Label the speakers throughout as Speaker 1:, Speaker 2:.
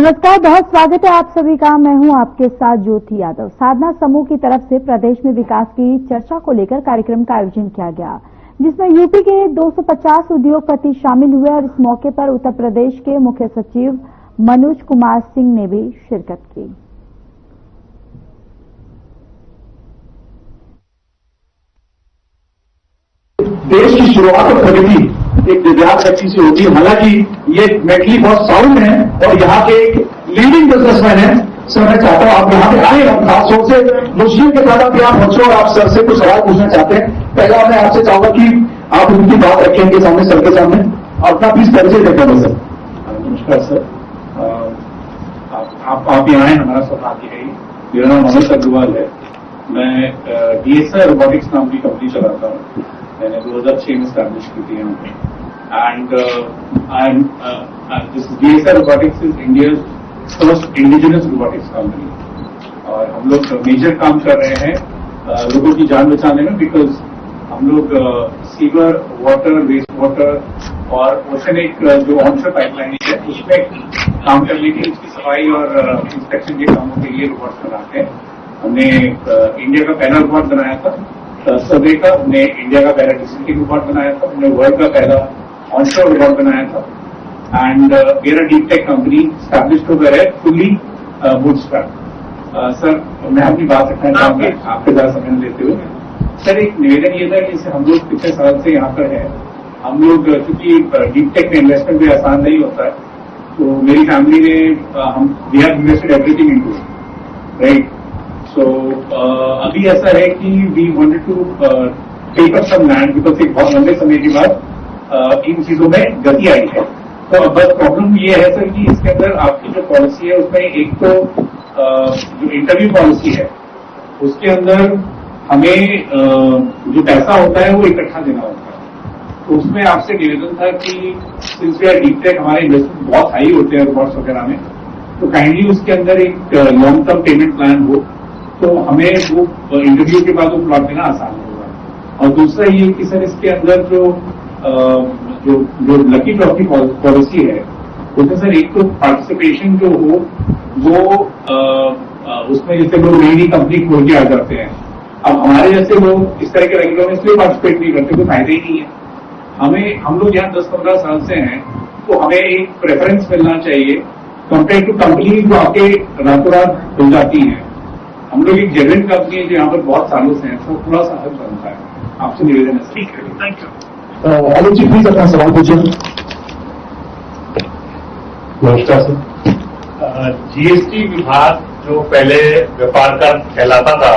Speaker 1: नमस्कार, बहुत स्वागत है आप सभी का। मैं हूं आपके साथ ज्योति यादव। साधना समूह की तरफ से प्रदेश में विकास की चर्चा को लेकर कार्यक्रम का आयोजन किया गया, जिसमें यूपी के 250 उद्योगपति शामिल हुए और इस मौके पर उत्तर प्रदेश के मुख्य सचिव मनोज कुमार सिंह ने भी शिरकत की।
Speaker 2: देश की शुरुआत और प्रगति एक दिव्यांग व्यक्ति से होती है। हालांकि ये मेंटली बहुत साउंड है और यहाँ के एक लीडिंग बिजनेसमैन है। सर, मैं चाहता हूँ आप यहाँ पे आए, हम खासतौर से मुश्किल के साथ आप यहाँ पहुंचो और आप सर से कुछ सवाल पूछना चाहते हैं। पहला मैं आपसे चाहूंगा कि आप उनकी बात रखें इनके सामने, सर के सामने अपना प्लीज परिचय देते हैं। सर
Speaker 3: नमस्कार सर, आप यहाँ आए, हमारा सौभाग्य है। मेरा नाम मनोज अग्रवाल है। मैं DSR रोबोटिक्स नाम की कंपनी चलाता हूँ। मैंने 2006 में स्टैब्लिश की थी यहाँ पे। And this DSR robotics is India first indigenous robotics company. और हम लोग मेजर काम कर रहे हैं लोगों की जान बचाने में, बिकॉज हम लोग सीवर, वाटर, वेस्ट वाटर और ओशनिक जो ऑनशोर पाइपलाइन है उसमें काम करने की, उसकी सफाई और इंस्पेक्शन के कामों के लिए रोबोट बनाते हैं। हमने इंडिया का पहला रोबोट बनाया था सर्वे का, हमने इंडिया का पहला डिस्ट्रिक्टिंग रोबोट बनाया था, हमने वर्ल्ड का पहला ऑनशोर रोबोट बनाया था। एंड मेरा डीप टेक कंपनी स्टैब्लिश्ड हो गया है फुल्ली बूटस्ट्रैप। सर, मैं अपनी बात रखना चाहूंगा आपके ज्यादा समय लेते हुए। सर, एक निवेदन ये था कि जैसे हम लोग पिछले साल से यहाँ पर है, हम लोग क्योंकि डीप टेक में इन्वेस्टमेंट भी आसान नहीं होता है, तो मेरी फैमिली ने हम we have invested everything into it, right. So अभी ऐसा है कि we wanted to take up some land, because एक बहुत लंबे समय के बाद इन चीजों में गति आई है। तो अब बस प्रॉब्लम ये है सर कि इसके अंदर आपकी जो पॉलिसी है उसमें एक तो जो इंटरव्यू पॉलिसी है उसके अंदर हमें जो पैसा होता है वो इकट्ठा देना होता है। तो उसमें आपसे निवेदन था कि since we are deep tech, हमारे इन्वेस्टमेंट बहुत हाई होते हैं रोबोट्स वगैरह में, तो काइंडली उसके अंदर एक लॉन्ग टर्म पेमेंट प्लान हो तो हमें वो इंटरव्यू के बाद वो प्लॉट देना आसान होगा। और दूसरा ये कि सर इसके अंदर जो लकी ड्रॉ की पॉलिसी है उसमें सर एक तो पार्टिसिपेशन जो हो वो उसमें जैसे लोग नई नई कंपनी खोल के आ जाते हैं। अब हमारे जैसे लोग इस तरह के रेगुलर में इसलिए पार्टिसिपेट नहीं करते, कोई फायदा ही नहीं है। हम लोग यहाँ 10-15 साल से हैं, तो हमें एक प्रेफरेंस मिलना चाहिए कंपेयर टू कंपनी जो आके रातों रात खुल जाती है। हम लोग एक जेन्युइन कंपनी है जो यहाँ पर बहुत सालों से है, तो थोड़ा सा हल बनता है। आपसे निवेदन है। ठीक है, thank you.
Speaker 2: Alok ji please अपना सवाल पूछिए।
Speaker 4: नमस्कार सर। GST विभाग जो पहले व्यापार कर कहलाता था,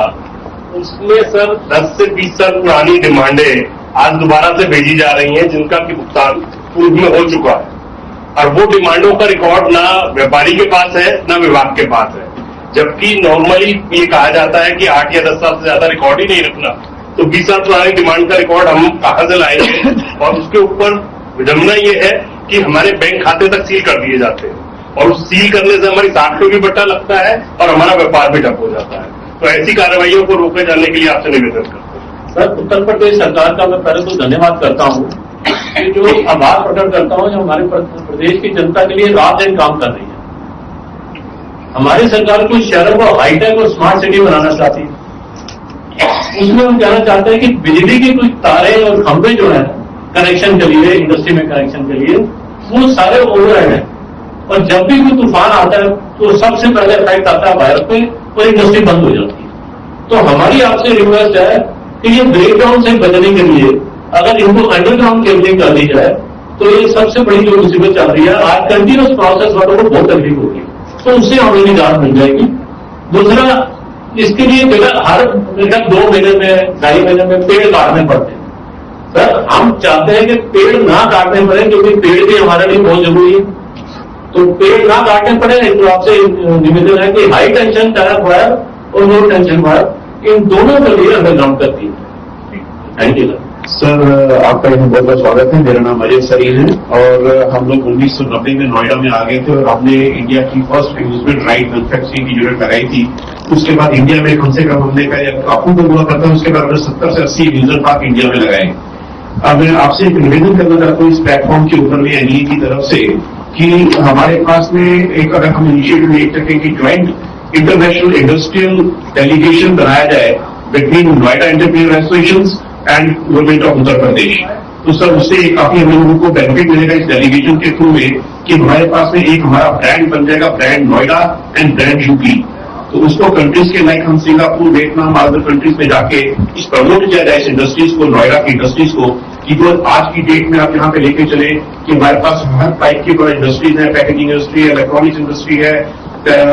Speaker 4: उसमें सर 10 से 20 साल पुरानी डिमांडें आज दोबारा से भेजी जा रही हैं, जिनका कि भुगतान पूर्व में हो चुका है। और वो डिमांडों का रिकॉर्ड ना व्यापारी के पास है ना विभाग के पास है, जबकि नॉर्मली ये कहा जाता है कि 8 या 10 साल से ज्यादा रिकॉर्ड ही नहीं रखना। तो 20 साल पुरानी डिमांड का रिकॉर्ड हम कहां से लाएंगे? और उसके ऊपर विडंबना ये है कि हमारे बैंक खाते तक सील कर दिए जाते हैं, और उस सील करने से हमारी साख को भी बट्टा लगता है और हमारा व्यापार भी ठप हो जाता है। तो ऐसी कार्रवाइयों को रोके जाने के लिए आपसे निवेदन करते हैं।
Speaker 5: सर, उत्तर प्रदेश सरकार का मैं पहले तो धन्यवाद करता हूँ, जो आभार प्रकट करता हूँ जो हमारे प्रदेश की जनता के लिए रात दिन काम कर रही है। हमारी सरकार कुछ शहरों को हाईटेक और स्मार्ट सिटी बनाना चाहती है। उसमें हम कहना चाहते हैं कि बिजली की कुछ तारें और खंभे जो है कनेक्शन के लिए, इंडस्ट्री में कनेक्शन के लिए, वो सारे ओवरहेड है। और जब भी कोई तूफान आता है तो सबसे पहले इफेक्ट आता है भारत पे और इंडस्ट्री बंद हो जाती है। तो हमारी आपसे रिक्वेस्ट है कि ये ब्रेकडाउन से बचने के लिए अगर इनको अंडरग्राउंड केबलिंग कर दी जाए तो ये सबसे बड़ी जो मुसीबत चल रही है, आज कंटिन्यूस प्रोसेस वालों को बहुत तकलीफ होगी, तो उससे हमें निजात मिल जाएगी। दूसरा, इसके लिए हर 2 महीने में 2.5 महीने में पेड़ काटने पड़ते हैं। सर, हम चाहते हैं कि पेड़ ना काटने पड़े, क्योंकि पेड़ भी हमारे लिए बहुत जरूरी है। तो पेड़ ना काटने पड़े, तो आपसे निवेदन है कि हाई टेंशन टायर वायर और लो टेंशन वायर, इन दोनों के लिए अंडरग्राउंड करती है। Thank you
Speaker 6: sir. आपका यहाँ बहुत बहुत स्वागत है। मेरा नाम अजय सरीन है और हम लोग 1990 में नोएडा में आ गए थे और हमने इंडिया की फर्स्ट एम्यूजमेंट राइड मैन्युफैक्चरिंग की यूनिट लगाई थी। उसके बाद इंडिया में कम से कम हमने काफी तो हुआ करता है, उसके बाद हमने 70 से 80 एम्यूजमेंट पार्क इंडिया में लगाए। अब मैं आपसे एक निवेदन करना चाहता हूँ इस प्लेटफॉर्म के ऊपर में NEA की तरफ से कि हमारे पास में एक अगर हम इनिशिएटिव ले सकें कि ज्वाइंट इंटरनेशनल इंडस्ट्रियल डेलीगेशन बनाया जाए between Noida entrepreneur associations and government of Uttar Pradesh. तो सर उससे काफी हम लोगों को बेनिफिट मिलेगा इस डेलीगेशन के थ्रू में कि हमारे पास में एक हमारा ब्रांड बन जाएगा, brand Noida and brand UP. तो उसको कंट्रीज के लाइक हम सिंगापुर, वियतनाम, अदर कंट्रीज में जाके इस प्रमोट किया जाए इस इंडस्ट्रीज को, नोएडा की इंडस्ट्रीज को, कि जो आज की डेट में आप यहाँ पे लेके चले कि हमारे पास हर टाइप की इंडस्ट्रीज है, पैकेजिंग इंडस्ट्री है, इलेक्ट्रॉनिक्स इंडस्ट्री है,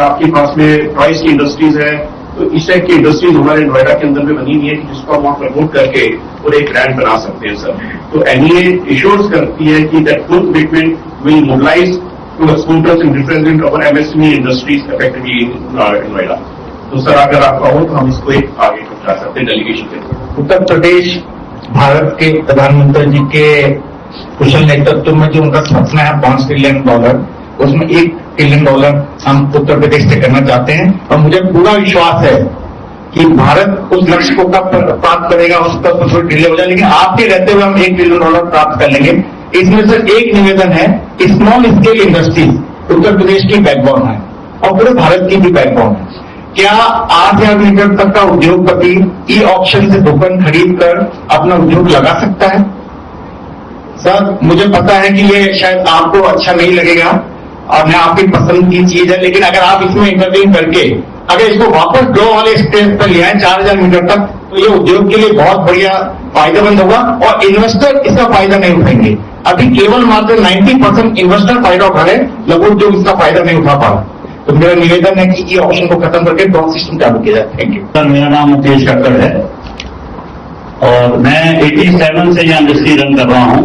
Speaker 6: आपके पास में टॉयज की इंडस्ट्रीज है। तो इस टाइप की इंडस्ट्रीज हमारे नोएडा के अंदर में बनी हुई है कि जिसको हम वहां प्रमोट करके और एक ब्रांड बना सकते हैं सर। तो एनईए एश्योर्स करती है कि that full commitment will mobilise to exporters and represent our MSME industries effectively in Noida. तो सर अगर आप कहो तो हम इसको एक आगे पहुंचा सकते हैं डेलीगेशन के।
Speaker 7: उत्तर प्रदेश भारत के प्रधानमंत्री जी के कुशल नेतृत्व में जो उनका सपना है $5 ट्रिलियन, उसमें $1 ट्रिलियन हम उत्तर प्रदेश से करना चाहते हैं। और मुझे पूरा विश्वास है कि भारत उस लक्ष्य को कब प्राप्त करेगा, उस पर कुछ डिले हो जाए, लेकिन आपके रहते हुए हम $1 ट्रिलियन प्राप्त कर लेंगे। इसमें से एक निवेदन है, small scale industries Uttar Pradesh की बैकबोन है और पूरे भारत की भी बैकबोन है। क्या 8,000 मीटर तक का उद्योगपति ई ऑक्शन से टोकन खरीद कर अपना उद्योग लगा सकता है? सर मुझे पता है कि ये शायद आपको अच्छा नहीं लगेगा और मैं आपकी पसंद की चीज है, लेकिन अगर आप इसमें इंटरव्यू करके अगर इसको वापस ड्रॉ वाले स्टेज पर ले आए 4,000 मीटर तक, तो ये उद्योग के लिए बहुत बढ़िया फायदेमंद होगा और इन्वेस्टर इसका फायदा नहीं उठाएंगे। अभी केवल मात्र 90% इन्वेस्टर फायदा उठा रहे, लघु उद्योग इसका फायदा नहीं उठा पा रहा। तो मेरा निवेदन है कि ये ऑप्शन को खत्म करके ड्रॉ सिस्टम चालू किया जाए। Thank you
Speaker 5: sir. मेरा नाम मुकेश कक्कड़ है और मैं 87 से यह इंडस्ट्री रन कर रहा हूं।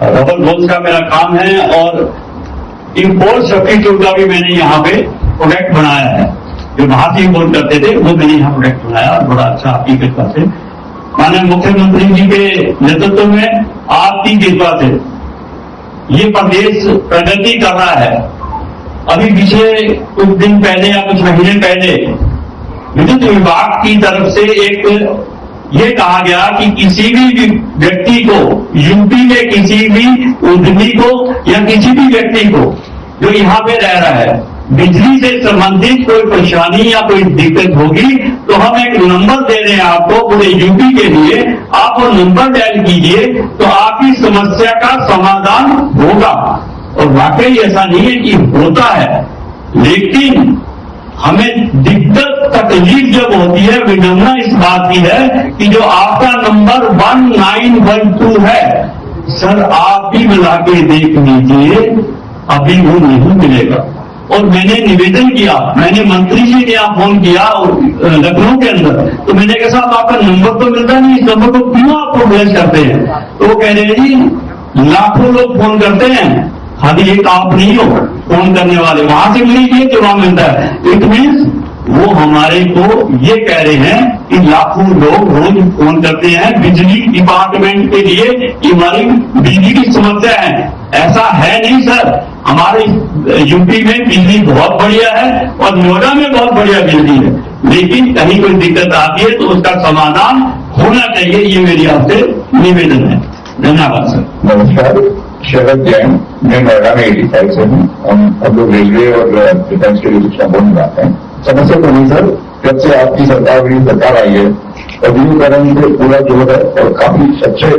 Speaker 5: रबर गोल्स का मेरा काम है और इंपोर्ट सब्स्टिट्यूट का भी मैंने यहाँ पे प्रोडक्ट बनाया है। जो बाहर से इंपोर्ट करते थे वो मैंने यहाँ प्रोडक्ट बनाया और बड़ा अच्छा आपकी कृपा से, माननीय मुख्यमंत्री जी के नेतृत्व में आपकी कृपा से ये प्रदेश प्रगति कर रहा है। अभी पिछले कुछ दिन पहले या कुछ महीने पहले विद्युत विभाग की तरफ से एक ये कहा गया कि किसी भी व्यक्ति को, यूपी के किसी भी उद्यमी को या किसी भी व्यक्ति को जो यहाँ पे रह रहा है, बिजली से संबंधित कोई परेशानी या कोई दिक्कत होगी तो हम एक नंबर दे रहे हैं आपको पूरे यूपी के लिए। आप वो नंबर डायल कीजिए तो आपकी समस्या का समाधान होगा। और वाकई ऐसा नहीं है कि होता है, लेकिन हमें दिक्कत तकलीफ जब होती है, विडंबना इस बात की है कि जो आपका नंबर 1912 है, सर आप भी मिला के देख लीजिए, अभी वो नहीं मिलेगा। और मैंने निवेदन किया, मैंने मंत्री जी ने यहाँ फोन किया लखनऊ के अंदर, तो मैंने कहा साहब आपका नंबर तो मिलता नहीं, इस नंबर को क्यों आप प्रोग्रेस करते हैं? तो वो कह रहे हैं जी लाखों लोग फोन करते हैं, खाली एक आप नहीं हो फोन करने वाले, वहां से लीजिए जो वहां मिलता है। इट मीन्स वो हमारे को ये कह रहे हैं कि लाखों लोग रोज फोन करते हैं बिजली डिपार्टमेंट के लिए कि हमारी बिजली की समस्या है। ऐसा है नहीं सर, हमारे यूपी में बिजली बहुत बढ़िया है और नोएडा में बहुत बढ़िया बिजली है, लेकिन कहीं कोई दिक्कत आती है तो उसका समाधान होना चाहिए। ये मेरी आपसे निवेदन है। धन्यवाद सर।
Speaker 8: नमस्कार, शरद जैन, मैं नोएडा में 85 से हूँ। हम लोग रेलवे और डिफेंस के लिए शिक्षा बोर्ड में आते हैं। समस्या तो नहीं सर, जब से आपकी सरकार आई है औद्योगिकरण से पूरा जो है और काफी अच्छे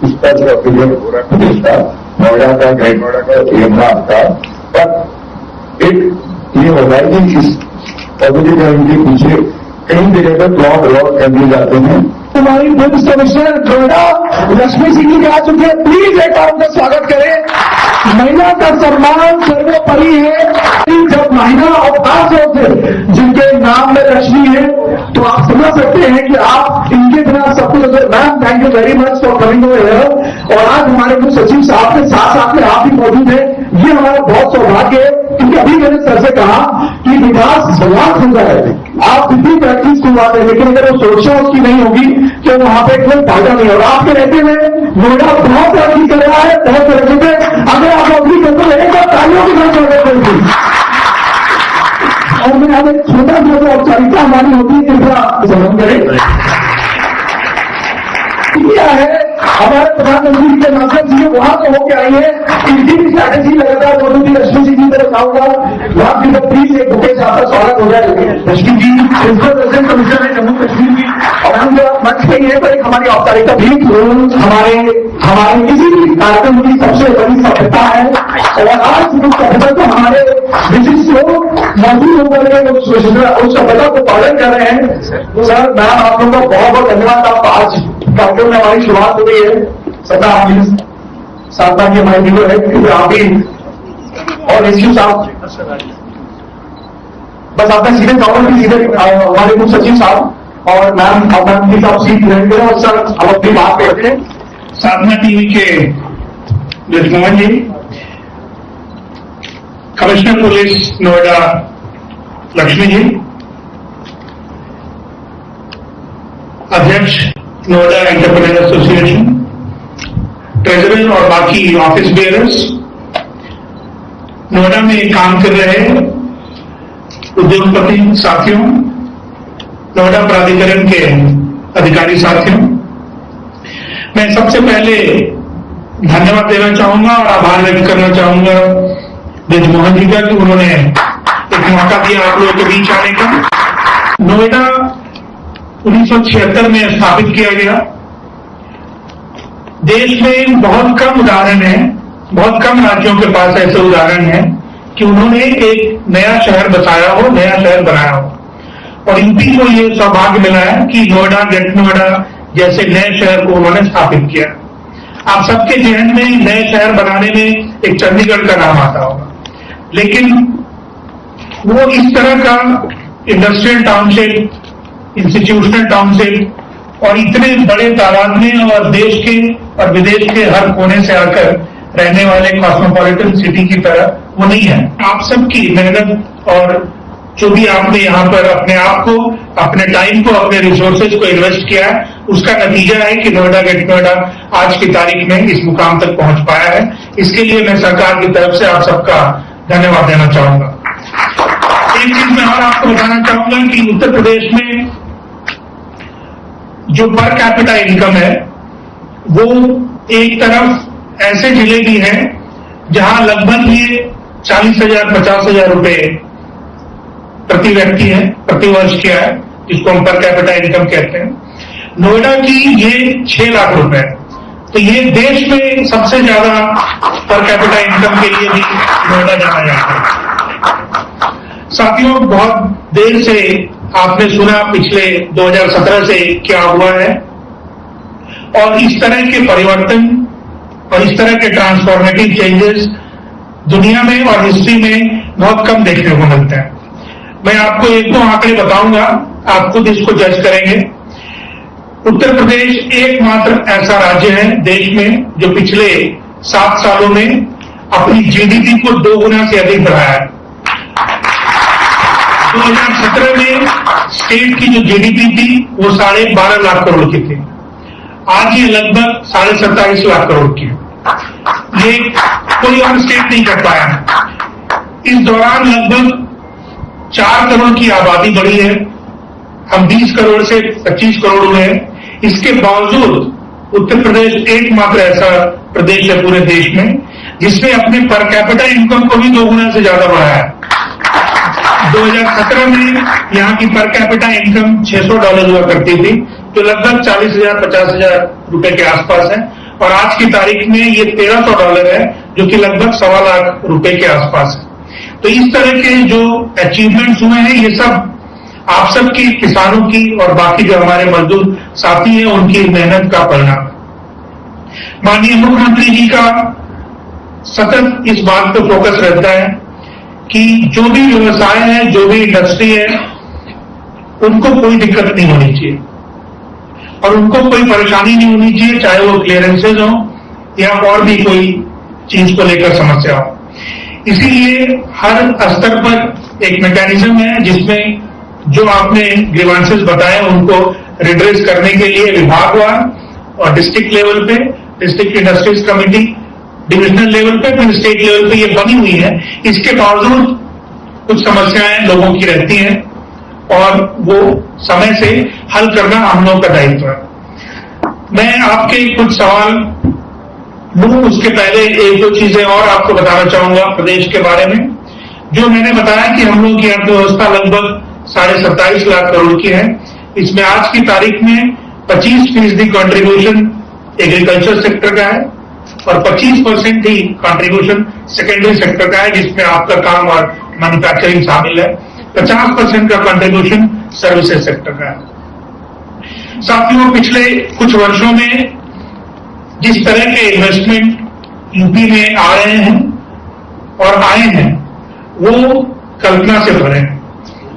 Speaker 8: स्तर का प्रदेश का, नोएडा का, ग्रेट नोएडा का, यमुना का, पर एक ये होगा कि इस औद्योगिकरण के पीछे कई जगह पर प्लॉट अलॉट कर दिए जाते हैं।
Speaker 2: हमारी फूड कमिश्नर नोएडा लक्ष्मी सिंह जी आ चुके हैं, प्लीज एक बार उनका स्वागत करें। महिला का सम्मान सर्वोपरि है। जब महिला और 5 लोग थे जिनके नाम में लक्ष्मी है, तो आप समझ सकते हैं कि आप इनके बिना सब कुछ। Ma'am thank you very much for coming over here. और आज हमारे कुछ सचिव साहब के साथ साथ में आप भी मौजूद हैं, ये हमारा बहुत सौभाग्य है। क्योंकि अभी मैंने सर से कहा कि विकास समाज खुल रहा है, आप कितनी प्रैक्टिस करवा रहे हैं, लेकिन अगर वो सुरक्षा उसकी नहीं होगी तो वहां पे कोई फायदा नहीं। और आपके रहते हुए नोएडा बहुत तरक्की कर रहा है, बहुत तरक्की पे। अगर आप नौकरी करते हैं तो तालियों की जरूरत पड़ेगी। और मैं अब एक छोटा जो औपचारिकता हमारी होती है, कृपया समझ करें। क्या है हमारे प्रधानमंत्री के माध्यम से वहां तो होकर आई है, इनकी भी स्ट्रैटेजी लगातार मोदी जी लक्ष्मी जी की तरफ जाऊंगा, वहां की तो प्लीज एक बुके से आपका स्वागत हो जाए। Lakshmi ji principal resident commissioner है जम्मू कश्मीर की, और हम जो मंच पे है तो एक हमारी औपचारिकता भी हमारे किसी भी कार्यक्रम की सबसे बड़ी सफलता है, और आज उस सफलता को हमारे विशिष्ट लोग मौजूद होकर के उस सफलता को पालन कर रहे हैं। तो सर मैम आप लोगों का बहुत बहुत धन्यवाद। आप आज कार्यक्रम में हमारी शुरुआत हो गई है, सदा आप साधना की हमारी वीडियो है, क्योंकि आप भी और एसयू साहब बस आपने सीधे जाओ कि सीधे हमारे मुख्य सचिव साहब और मैम आप मैम प्लीज आप सीट ग्रहण करें और सर अब अपनी बात करते हैं।
Speaker 7: साधना टीवी के ब्रजमोहन जी, कमिश्नर पुलिस नोएडा लक्ष्मी जी, अध्यक्ष नोएडा एंटरप्रेन्योर एसोसिएशन, ट्रेजरर और बाकी ऑफिस बेयरर्स, नोएडा में काम कर रहे उद्योगपति साथियों, नोएडा प्राधिकरण के अधिकारी साथियों, मैं सबसे पहले धन्यवाद देना चाहूंगा और आभार व्यक्त करना चाहूंगा ब्रजमोहन जी का कि उन्होंने एक मौका दिया आप लोगों के बीच आने का। नोएडा 1976 में स्थापित किया गया। देश में बहुत कम उदाहरण है, बहुत कम राज्यों के पास ऐसे उदाहरण हैं कि उन्होंने एक नया शहर बसाया हो, नया शहर बनाया हो, और यूपी को ये सौभाग्य मिला है कि नोएडा, ग्रेटर नोएडा जैसे नए शहर को उन्होंने स्थापित किया। आप सबके जहन में नए शहर बनाने में एक चंडीगढ़ का नाम आता होगा, लेकिन वो इस तरह का इंडस्ट्रियल टाउनशिप, इंस्टीट्यूशनल टाउनशिप और इतने बड़े तादाद में और देश के और विदेश के हर कोने से आकर रहने वाले कॉस्मोपॉलिटन सिटी की तरह वो नहीं है। आप सबकी मेहनत और जो भी आपने यहाँ पर अपने आप को, अपने टाइम को, अपने रिसोर्सेज को इन्वेस्ट किया है, उसका नतीजा है कि नोएडा ग्रेटर नोएडा आज की तारीख में इस मुकाम तक पहुंच पाया है। इसके लिए मैं सरकार की तरफ से आप सबका धन्यवाद देना चाहूंगा। एक चीज मैं और आपको बताना चाहूंगा कि उत्तर प्रदेश में जो पर कैपिटा इनकम है वो एक तरफ ऐसे जिले भी हैं जहां लगभग ये 40,000 50,000 रुपए प्रति व्यक्ति है, प्रति वर्ष किया है, जिसको हम पर कैपिटा इनकम कहते हैं। नोएडा की ये 6 लाख रुपए है, तो ये देश में सबसे ज्यादा पर कैपिटा इनकम के लिए भी नोएडा जाना जाता है। साथियों, बहुत देर से आपने सुना पिछले 2017 से क्या हुआ है, और इस तरह के परिवर्तन और इस तरह के ट्रांसफॉर्मेटिव चेंजेस दुनिया में और हिस्ट्री में बहुत कम देखने को मिलते हैं। मैं आपको एक दो आंकड़े बताऊंगा, आप खुद इसको जज करेंगे। उत्तर प्रदेश एकमात्र ऐसा राज्य है देश में जो पिछले 7 सालों में अपनी जीडीपी को 2 गुना से अधिक बढ़ाया है। 2017 में स्टेट की जो जीडीपी थी वो 12.5 लाख करोड़ की थी, आज ये लगभग 27.5 लाख करोड़ की है। ये कोई और स्टेट नहीं कर पाया है। इस दौरान लगभग 4 करोड़ की आबादी बढ़ी है, हम 20 करोड़ से 25 करोड़ हुए हैं। इसके बावजूद उत्तर प्रदेश एकमात्र ऐसा प्रदेश है पूरे देश में जिसने अपने पर कैपिटा इनकम को भी 2 गुना से ज्यादा बढ़ाया है। 2017 में यहाँ की पर कैपिटा इनकम $600 हुआ करती थी, जो लगभग 40,000 50,000 रुपए के आसपास है, और आज की तारीख में ये $1,300 है, जो कि लगभग 1.25 लाख रुपए के आसपास है। तो इस तरह के जो अचीवमेंट्स हुए हैं ये सब आप सबकी, किसानों की और बाकी जो हमारे मजदूर साथी हैं उनकी मेहनत का परिणाम है। माननीय मुख्यमंत्री जी का सतत इस बात पर फोकस रहता है कि जो भी व्यवसाय है, जो भी इंडस्ट्री है, उनको कोई दिक्कत नहीं होनी चाहिए और उनको कोई परेशानी नहीं होनी चाहिए, चाहे वो क्लियरेंसेज हो या और भी कोई चीज को लेकर समस्या हो। इसीलिए हर स्तर पर एक मैकेनिज्म है जिसमें जो आपने ग्रीवांसेस बताए उनको रिड्रेस करने के लिए विभागवार और डिस्ट्रिक्ट लेवल पे district industries committee, divisional level पे, फिर स्टेट लेवल पे ये बनी हुई है। इसके बावजूद कुछ समस्याएं लोगों की रहती हैं और वो समय से हल करना हम लोग का दायित्व है। मैं आपके कुछ सवाल लूं, उसके पहले एक दो चीजें और आपको बताना चाहूंगा प्रदेश के बारे में। जो मैंने बताया कि हम लोग की अर्थव्यवस्था लगभग 27.5 लाख करोड़ की है। इसमें आज की तारीख में 25% कंट्रीब्यूशन एग्रीकल्चर सेक्टर का है और 25% ही कंट्रीब्यूशन सेकेंडरी सेक्टर का है, जिसमें आपका काम और मैन्युफैक्चरिंग शामिल है। 50% का कंट्रीब्यूशन सर्विसेज सेक्टर का है। साथियों, पिछले कुछ वर्षों में जिस तरह के इन्वेस्टमेंट यूपी में आ रहे हैं और आए हैं वो कल्पना से भरे हैं।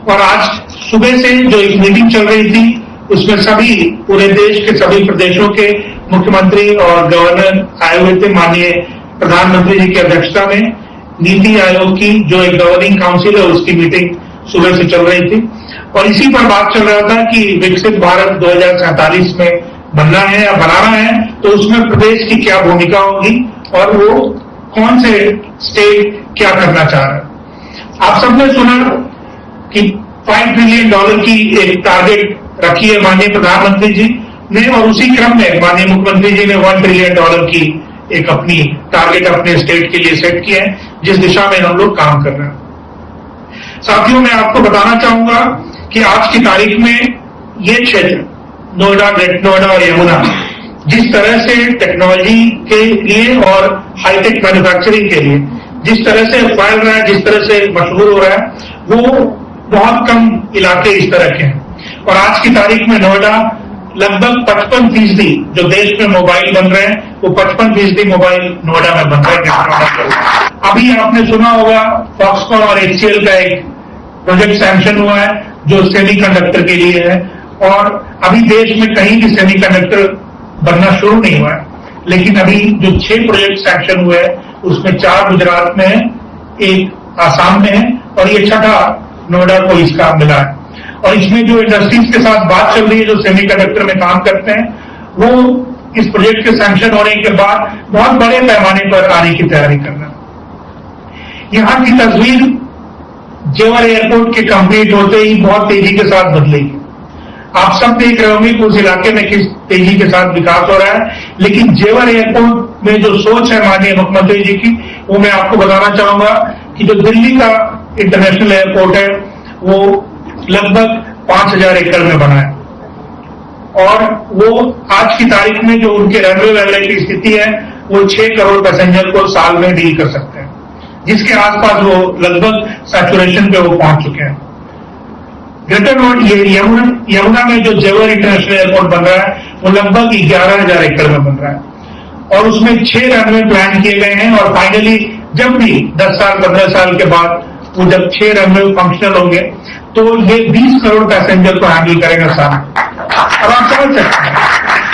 Speaker 7: और आज सुबह से जो एक मीटिंग चल रही थी उसमें सभी पूरे देश के सभी प्रदेशों के मुख्यमंत्री और गवर्नर आए हुए थे। माननीय प्रधानमंत्री जी की अध्यक्षता में नीति आयोग की जो एक गवर्निंग काउंसिल है उसकी मीटिंग सुबह से चल रही थी और इसी पर बात चल रहा था कि विकसित भारत 2047 में बनना है या बनाना है तो उसमें प्रदेश की क्या भूमिका होगी और वो कौन से स्टेट क्या करना चाह रहा है। आप सबने सुना कि $5 ट्रिलियन की एक टारगेट रखी है माननीय प्रधानमंत्री जी ने और उसी क्रम में माननीय मुख्यमंत्री जी ने $1 ट्रिलियन की एक अपनी टारगेट अपने स्टेट के लिए सेट किया है, जिस दिशा में हम लोग काम कर रहे हैं। साथियों, मैं आपको बताना चाहूंगा कि आज की तारीख में ये क्षेत्र नोएडा, ग्रेटर नोएडा और यमुना जिस तरह से टेक्नोलॉजी के लिए और हाईटेक मैन्युफैक्चरिंग के लिए जिस तरह से फैल रहा है, जिस तरह से मशहूर हो रहा है, वो बहुत कम इलाके इस तरह के हैं। और आज की तारीख में नोएडा लगभग 55% जो देश में मोबाइल बन रहे हैं वो 55% मोबाइल नोएडा में बन रहे हैं। अभी आपने सुना होगा फॉक्सकॉन और HCL का एक प्रोजेक्ट सैंक्शन हुआ है जो सेमीकंडक्टर के लिए है और अभी देश में कहीं भी सेमीकंडक्टर बनना शुरू नहीं हुआ है। लेकिन अभी जो 6 प्रोजेक्ट सैंक्शन हुए हैं उसमें 4 गुजरात में है, 1 आसाम में है और ये 6ठा नोएडा को इसका मिला है। और इसमें जो इंडस्ट्रीज के साथ बात चल रही है जो सेमीकंडक्टर में काम करते हैं वो इस प्रोजेक्ट के सैंक्शन होने के बाद बहुत बड़े पैमाने पर आने की तैयारी कर रहे हैं। यहाँ की तस्वीर जेवर एयरपोर्ट के कंप्लीट होते ही बहुत तेजी के साथ बदलेगी। आप सब देख रहे होंगे कि उस इलाके में किस तेजी के साथ विकास हो रहा है, लेकिन जेवर एयरपोर्ट में जो सोच है माननीय मुख्यमंत्री जी की वो मैं आपको बताना चाहूंगा कि जो दिल्ली का इंटरनेशनल एयरपोर्ट है वो लगभग 5000 एकड़ में बना है और वो आज की तारीख में जो उनके रनवे वैले की स्थिति है वो 6 करोड़ पैसेंजर को साल में डील कर सकते हैं, जिसके आसपास वो लगभग सैचुरेशन पे वो पहुंच चुके हैं। ग्रेटर यमुना में जो जेवर इंटरनेशनल एयरपोर्ट बन रहा है वो लगभग 11,000 एकड़ में बन रहा है और उसमें 6 रनवे प्लान किए गए हैं और फाइनली जब भी 10 साल 15 साल के बाद वो जब 6 रनवे फंक्शनल होंगे तो ये 20 करोड़ पैसेंजर को हैंडल करेगा साल। अब आप समझ सकते हैं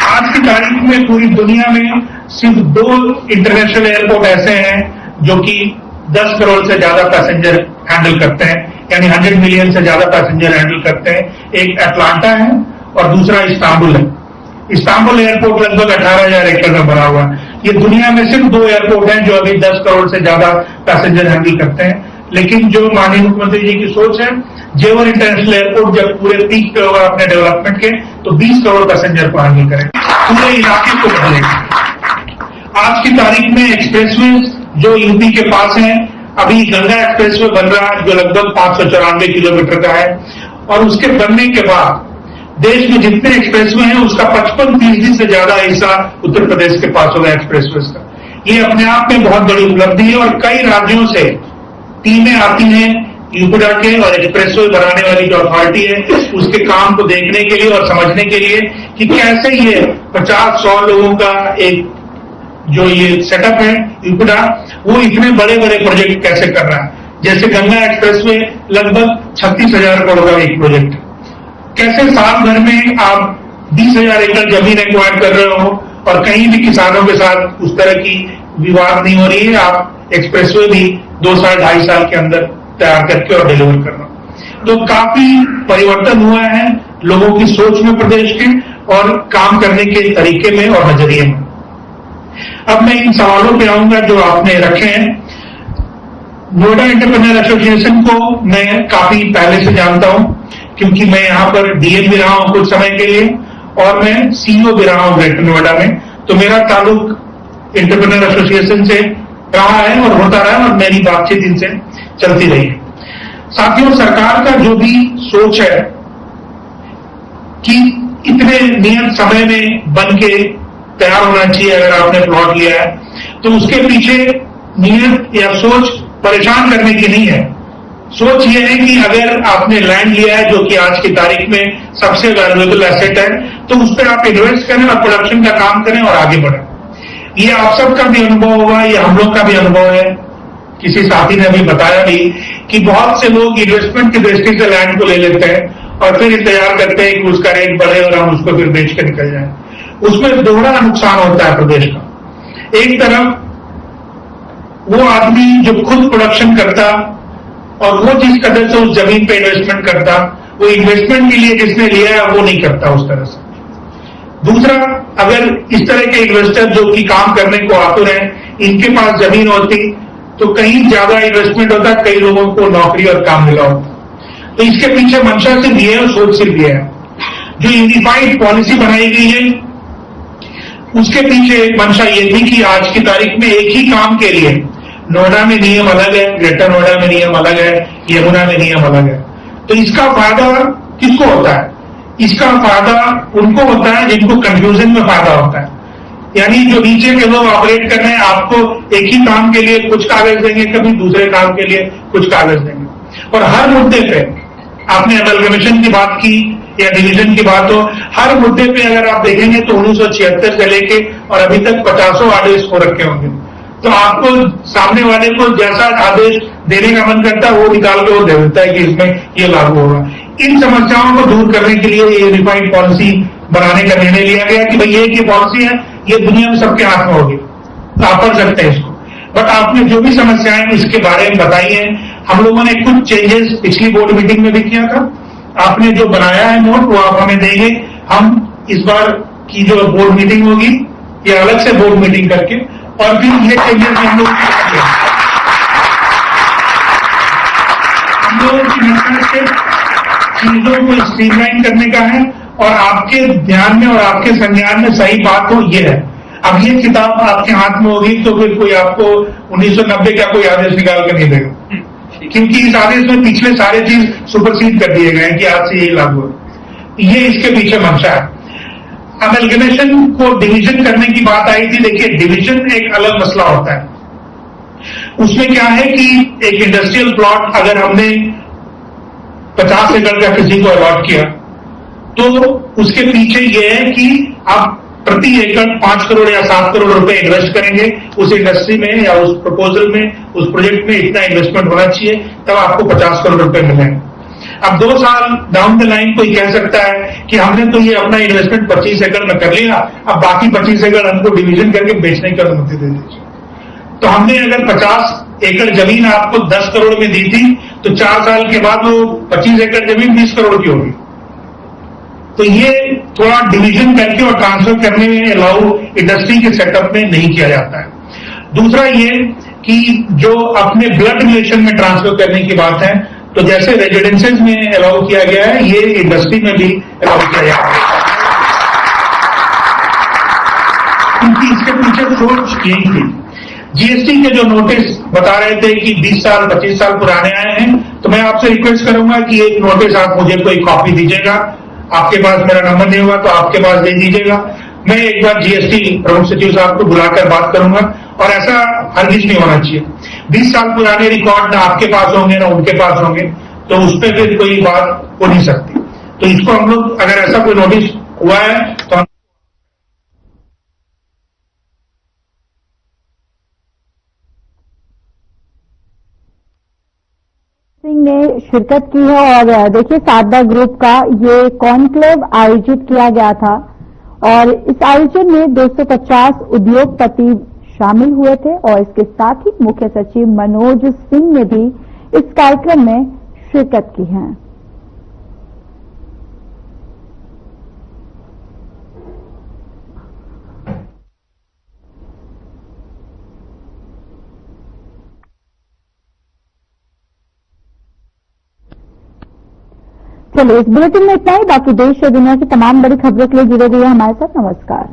Speaker 7: आज की तारीख में पूरी दुनिया में सिर्फ 2 इंटरनेशनल एयरपोर्ट ऐसे हैं जो कि 10 करोड़ से ज्यादा पैसेंजर हैंडल करते हैं, यानी 100 मिलियन से ज्यादा पैसेंजर हैंडल करते हैं। एक अटलांटा है और दूसरा इस्तांबुल है। इस्तांबुल एयरपोर्ट लगभग 18,000 एकड़ में बना हुआ है। ये दुनिया में सिर्फ 2 एयरपोर्ट हैं जो अभी 10 करोड़ से ज्यादा पैसेंजर हैंडल करते हैं। लेकिन जो माननीय मुख्यमंत्री जी की सोच है, जेवर इंटरनेशनल एयरपोर्ट जब पूरे पीक पे होगा अपने डेवलपमेंट के तो 20 करोड़ पैसेंजर को हैंडल करेगा, पूरे इलाके को बदलेगा। आज की तारीख में एक्सप्रेसवे जो यूपी के पास है, अभी गंगा एक्सप्रेसवे बन रहा है जो लगभग 594 किलोमीटर का है और उसके बनने के बाद देश में जितने एक्सप्रेसवे हैं उसका 55% से ज्यादा हिस्सा उत्तर प्रदेश के पास होगा एक्सप्रेसवे का। ये अपने आप में बहुत बड़ी उपलब्धि है और कई राज्यों से टीमें आती हैं यूपीडा के और एक्सप्रेसवे बनाने वाली जो अथॉरिटी है उसके काम को देखने के लिए और समझने के लिए कि कैसे ये 50-100 लोगों का एक जो ये सेटअप है यूपीडा वो इतने बड़े बड़े प्रोजेक्ट कैसे कर रहा है। जैसे गंगा एक्सप्रेसवे लगभग 36,000 करोड़ का एक प्रोजेक्ट, कैसे साल भर में आप 20,000 एकड़ जमीन एक्वायर कर रहे हो और कहीं भी किसानों के साथ उस तरह की विवाद नहीं हो रही है, आप एक्सप्रेसवे भी 2 साल 2.5 साल के अंदर तैयार करके और डिलीवर कर रहे हो। तो काफी परिवर्तन हुआ है लोगों की सोच में प्रदेश के और काम करने के तरीके में और नजरिए में। अब मैं इन सवालों पे आऊंगा जो आपने रखे हैं। नोएडा एंटरप्रेन्योर एसोसिएशन को मैं काफी पहले से जानता हूं क्योंकि मैं यहाँ पर डीएम भी रहा हूं कुछ समय के लिए और मैं सीईओ भी रहा हूं ग्रेटर नोएडा में, तो मेरा ताल्लुक एंटरप्रेन्योर एसोसिएशन से रहा है और होता रहा है और मेरी बातचीत इनसे चलती रही है। साथियों, सरकार का जो भी सोच है कि इतने नियत समय में बन के तैयार होना चाहिए, अगर आपने प्लॉट लिया है तो उसके पीछे नियत या सोच परेशान करने की नहीं है। सोच ये है कि अगर आपने लैंड लिया है जो कि आज की तारीख में सबसे वैल्यूएबल एसेट है, तो उस पर आप इन्वेस्ट करें और प्रोडक्शन का काम करें और आगे बढ़ें। ये आप सबका भी अनुभव होगा, ये हम लोग का भी अनुभव है। किसी साथी ने अभी बताया भी कि बहुत से लोग इन्वेस्टमेंट की दृष्टि से लैंड को ले लेते हैं और फिर इंतजार करते हैं कि उसका रेट बढ़े और हम उसको फिर बेच कर निकल जाए। उसमें दोहरा नुकसान होता है प्रदेश का। एक तरफ वो आदमी जो खुद प्रोडक्शन करता और वो जिस कदर से उस जमीन पे इन्वेस्टमेंट करता, वो इन्वेस्टमेंट के लिए जिसने लिया है वो नहीं करता उस तरह से। दूसरा, अगर इस तरह के इन्वेस्टर जो कि काम करने को आतुर हैं, इनके पास जमीन होती तो कहीं ज्यादा इन्वेस्टमेंट होता, कई लोगों को नौकरी और काम मिला होता। तो इसके पीछे मंशा सिर्फ ये है और सोच सिर्फ ये है। जो यूनिफाइड पॉलिसी बनाई गई है उसके पीछे मंशा ये थी कि आज की तारीख में एक ही काम के लिए नोएडा में नियम अलग है, ग्रेटर नोएडा में नियम अलग है, यमुना में नियम अलग है। तो इसका फायदा किसको होता है? इसका फायदा उनको होता है जिनको कंफ्यूजन में फायदा होता है। यानी जो नीचे के लोग ऑपरेट कर रहे हैं, आपको एक ही काम के लिए कुछ कागज देंगे, कभी दूसरे काम के लिए कुछ कागज देंगे। और हर मुद्दे पे, आपने अमलगमेशन की बात की या डिवीजन की बात हो, हर मुद्दे पे अगर आप देखेंगे तो 1976 से लेके और अभी तक 50 आदेश हो रखे होंगे। तो आपको सामने वाले को जैसा आदेश देने का मन करता है वो निकाल के वो दे देता है कि इसमें ये लागू होगा। इन समस्याओं को दूर करने के लिए ये यूनिफाइड पॉलिसी बनाने का निर्णय लिया गया कि भाई ये पॉलिसी है, ये दुनिया में सबके हाथ में होगी, तो आप पढ़ सकते हैं इसको। बट आपने जो भी समस्याएं इसके बारे में बताई है, हम लोगों ने कुछ चेंजेस पिछली बोर्ड मीटिंग में भी किया था। आपने जो बनाया है नोट वो आप हमें देंगे। हम इस बार की जो बोर्ड मीटिंग होगी ये अलग से बोर्ड मीटिंग करके और फिर ये चेंजेस हम लोग की मेहनत से चीजों को स्ट्रीमलाइन करने का है और आपके ध्यान में और आपके संज्ञान में सही बात हो ये है। अब ये किताब आपके हाथ में होगी तो फिर कोई आपको 1990 का कोई आदेश निकाल कर नहीं देगा, क्योंकि इस आदेश में पिछले सारे चीज सुपरसीड कर दिए गए हैं कि आज से यही लागू है। ये इसके पीछे मंशा है। अमलगमेशन को डिवीजन करने की बात आई थी। देखिए, डिवीजन एक अलग मसला होता है। उसमें क्या है कि एक इंडस्ट्रियल प्लॉट अगर हमने 50 एकड़ का किसी को अलॉट किया तो उसके पीछे यह है कि आप प्रति एकड़ 5 करोड़ या 7 करोड़ रुपए इन्वेस्ट करेंगे उस इंडस्ट्री में या उस प्रपोजल में, उस प्रोजेक्ट में इतना इन्वेस्टमेंट होना चाहिए, तब आपको 50 करोड़ रुपए मिलेंगे। अब 2 साल डाउन द लाइन कोई कह सकता है कि हमने तो ये अपना इन्वेस्टमेंट 25 एकड़ में कर लिया, अब बाकी 25 एकड़ हमको डिवीजन करके बेचने की अनुमति दे दीजिए। तो हमने अगर 50 एकड़ जमीन आपको 10 करोड़ में दी थी तो 4 साल के बाद वो 25 एकड़ जमीन 20 करोड़ की होगी। तो ये थोड़ा डिवीजन करके और ट्रांसफर करने में अलाउ इंडस्ट्री के सेटअप में नहीं किया जाता है। दूसरा ये कि जो अपने ब्लड रिलेशन में ट्रांसफर करने की बात है, तो जैसे रेजिडेंसेज में अलाउ किया गया है, ये इंडस्ट्री में भी अलाउ किया जाता है, क्योंकि इसके पीछे सोच यही थी। जीएसटी के जो नोटिस बता रहे थे कि 20 साल 25 साल पुराने आए हैं, तो मैं आपसे रिक्वेस्ट करूंगा कि एक नोटिस आप मुझे कोई कॉपी दीजिएगा। आपके पास मेरा नंबर नहीं होगा तो आपके पास दे दीजिएगा। मैं एक बार जीएसटी प्रमुख सचिव साहब को बुलाकर बात करूंगा और ऐसा हरगिज नहीं होना चाहिए। 20 साल पुराने रिकॉर्ड ना आपके पास होंगे ना उनके पास होंगे, तो उस पर फिर कोई बात हो नहीं सकती। तो इसको हम लोग, अगर ऐसा कोई नोटिस हुआ है तो हम
Speaker 1: सिंह ने शिरकत की है। और देखिए, साधना ग्रुप का ये कॉन्क्लेव आयोजित किया गया था और इस आयोजन में 250 उद्योगपति शामिल हुए थे और इसके साथ ही मुख्य सचिव मनोज सिंह ने भी इस कार्यक्रम में शिरकत की है। चलिए इस बुलेटिन में इतना ही। बाकी देश और दुनिया की तमाम बड़ी खबरों के लिए जुड़े रहिए हमारे साथ। नमस्कार।